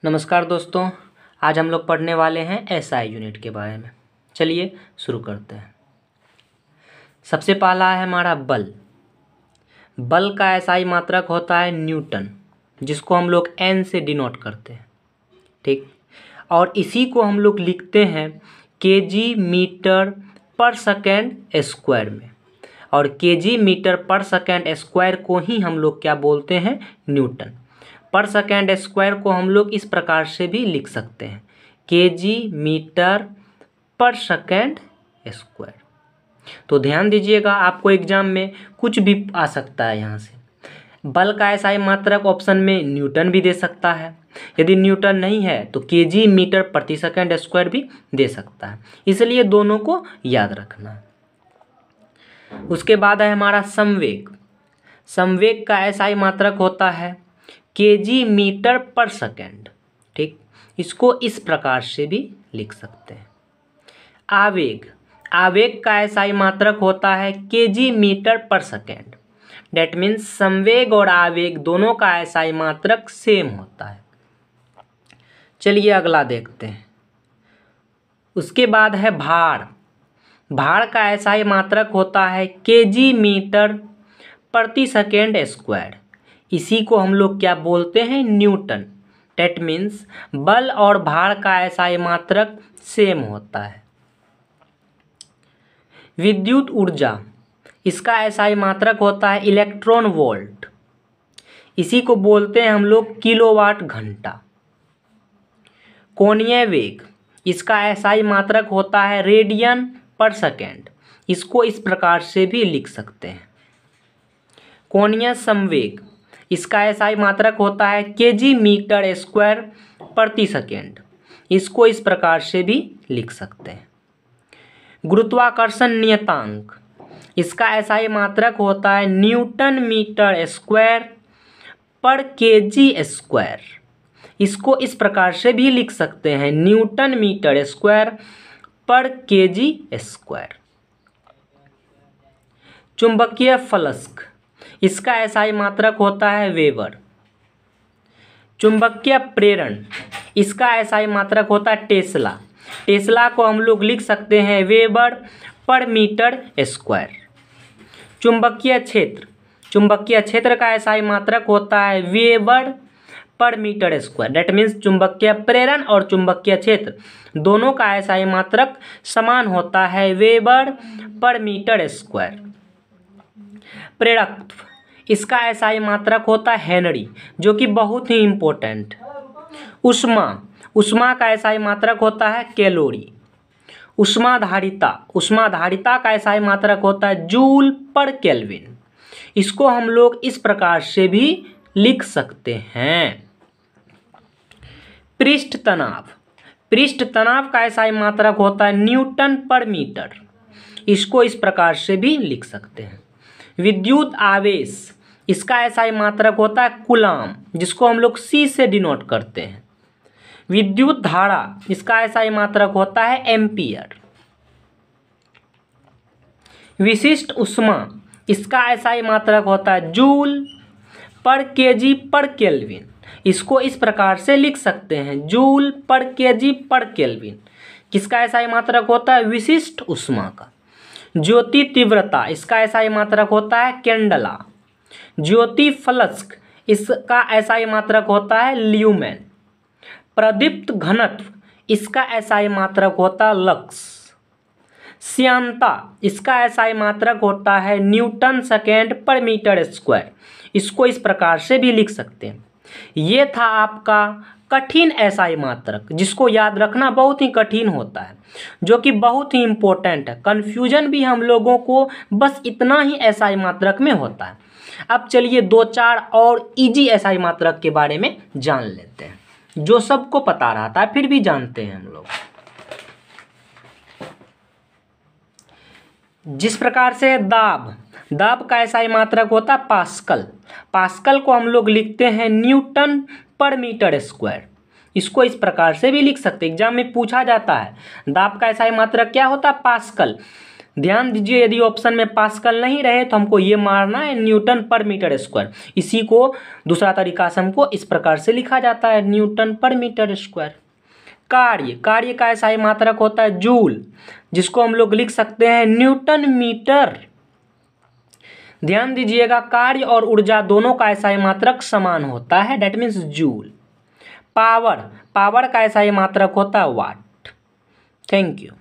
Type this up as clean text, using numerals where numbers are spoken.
नमस्कार दोस्तों, आज हम लोग पढ़ने वाले हैं एसआई यूनिट के बारे में। चलिए शुरू करते हैं। सबसे पहला है हमारा बल। बल का एसआई मात्रक होता है न्यूटन, जिसको हम लोग एन से डिनोट करते हैं, ठीक। और इसी को हम लोग लिखते हैं केजी मीटर पर सेकेंड स्क्वायर में, और केजी मीटर पर सेकेंड स्क्वायर को ही हम लोग क्या बोलते हैं, न्यूटन। पर सेकेंड स्क्वायर को हम लोग इस प्रकार से भी लिख सकते हैं, केजी मीटर पर सेकेंड स्क्वायर। तो ध्यान दीजिएगा, आपको एग्जाम में कुछ भी आ सकता है। यहाँ से बल का एसआई मात्रक ऑप्शन में न्यूटन भी दे सकता है, यदि न्यूटन नहीं है तो केजी मीटर प्रति सेकेंड स्क्वायर भी दे सकता है, इसलिए दोनों को याद रखना। उसके बाद है हमारा संवेग। संवेग का एसआई मात्रक होता है केजी मीटर पर सेकेंड, ठीक। इसको इस प्रकार से भी लिख सकते हैं। आवेग। आवेग का एसआई मात्रक होता है केजी मीटर पर सेकेंड। डेट मीन्स संवेग और आवेग दोनों का एसआई मात्रक सेम होता है। चलिए अगला देखते हैं। उसके बाद है भार। भार का एसआई मात्रक होता है केजी मीटर प्रति सेकेंड स्क्वायर। इसी को हम लोग क्या बोलते हैं, न्यूटन। डेट मीन्स बल और भार का एसआई मात्रक सेम होता है। विद्युत ऊर्जा, इसका एसआई मात्रक होता है इलेक्ट्रॉन वोल्ट। इसी को बोलते हैं हम लोग किलोवाट घंटा। कोणीय वेग, इसका एसआई मात्रक होता है रेडियन पर सेकेंड। इसको इस प्रकार से भी लिख सकते हैं। कोणीय संवेग, इसका एसआई मात्रक होता है केजी मीटर स्क्वायर प्रति सेकेंड। इसको इस प्रकार से भी लिख सकते हैं। गुरुत्वाकर्षण नियतांक, इसका एसआई मात्रक होता है न्यूटन मीटर स्क्वायर पर केजी स्क्वायर। इसको इस प्रकार से भी लिख सकते हैं, न्यूटन मीटर स्क्वायर पर केजी स्क्वायर। चुंबकीय फ्लक्स, इसका एसआई मात्रक होता है वेबर। चुंबकीय प्रेरण, इसका एसआई मात्रक होता है टेस्ला। टेस्ला को हम लोग लिख सकते हैं वेबर पर मीटर स्क्वायर। चुंबकीय क्षेत्र, चुंबकीय क्षेत्र का एसआई मात्रक होता है वेबर पर मीटर स्क्वायर। डेट मीन्स चुंबकीय प्रेरण और चुंबकीय क्षेत्र दोनों का एसआई मात्रक समान होता है, वेबर पर मीटर स्क्वायर। प्रेरकत्व, इसका एसआई मात्रक होता है हेनरी, जो कि बहुत ही इम्पोर्टेंट। ऊष्मा, ऊष्मा का एसआई मात्रक होता है कैलोरी। ऊष्माधारिता, ऊष्माधारिता का एसआई मात्रक होता है जूल पर केल्विन। इसको हम लोग इस प्रकार से भी लिख सकते हैं। पृष्ठ तनाव, पृष्ठ तनाव का एसआई मात्रक होता है न्यूटन पर मीटर। इसको इस प्रकार से भी लिख सकते हैं। विद्युत आवेश, इसका एसआई मात्रक होता है कूलाम, जिसको हम लोग सी से डिनोट करते हैं। विद्युत धारा, इसका एसआई मात्रक होता है एम्पियर। विशिष्ट ऊष्मा, इसका एसआई मात्रक होता है जूल पर केजी पर केल्विन। इसको इस प्रकार से लिख सकते हैं, जूल पर केजी पर केल्विन। किसका एसआई मात्रक होता है, विशिष्ट ऊष्मा का। ज्योति तीव्रता, इसका एसआई मात्रक होता है कैंडला। ज्योति फ्लक्स, इसका एसआई मात्रक होता है ल्यूमेन। प्रदीप्त घनत्व, इसका एसआई मात्रक होता है लक्स। श्यानता, इसका एसआई मात्रक होता है न्यूटन सेकेंड पर मीटर स्क्वायर। इसको इस प्रकार से भी लिख सकते हैं। ये था आपका कठिन एसआई मात्रक, जिसको याद रखना बहुत ही कठिन होता है, जो कि बहुत ही इम्पोर्टेंट है। कन्फ्यूजन भी हम लोगों को बस इतना ही एसआई मात्रक में होता है। अब चलिए दो चार और इजी एसआई मात्रक के बारे में जान लेते हैं, जो सबको पता रहता है फिर भी जानते हैं हम लोग। जिस प्रकार से दाब, दाब का एसआई मात्रक होता है पास्कल। पास्कल को हम लोग लिखते हैं न्यूटन पर मीटर स्क्वायर। इसको इस प्रकार से भी लिख सकते हैं, एग्जाम में पूछा जाता है दाब का एसआई मात्रक क्या होता है, पास्कल। ध्यान दीजिए, यदि ऑप्शन में पास्कल नहीं रहे तो हमको ये मारना है न्यूटन पर मीटर स्क्वायर। इसी को दूसरा तरीका से हमको इस प्रकार से लिखा जाता है, न्यूटन पर मीटर स्क्वायर। कार्य, कार्य का SI मात्रक होता है जूल, जिसको हम लोग लिख सकते हैं न्यूटन मीटर। ध्यान दीजिएगा, कार्य और ऊर्जा दोनों का SI मात्रक समान होता है, that means joule. Power, power का SI मात्रक होता है वाट। Thank you.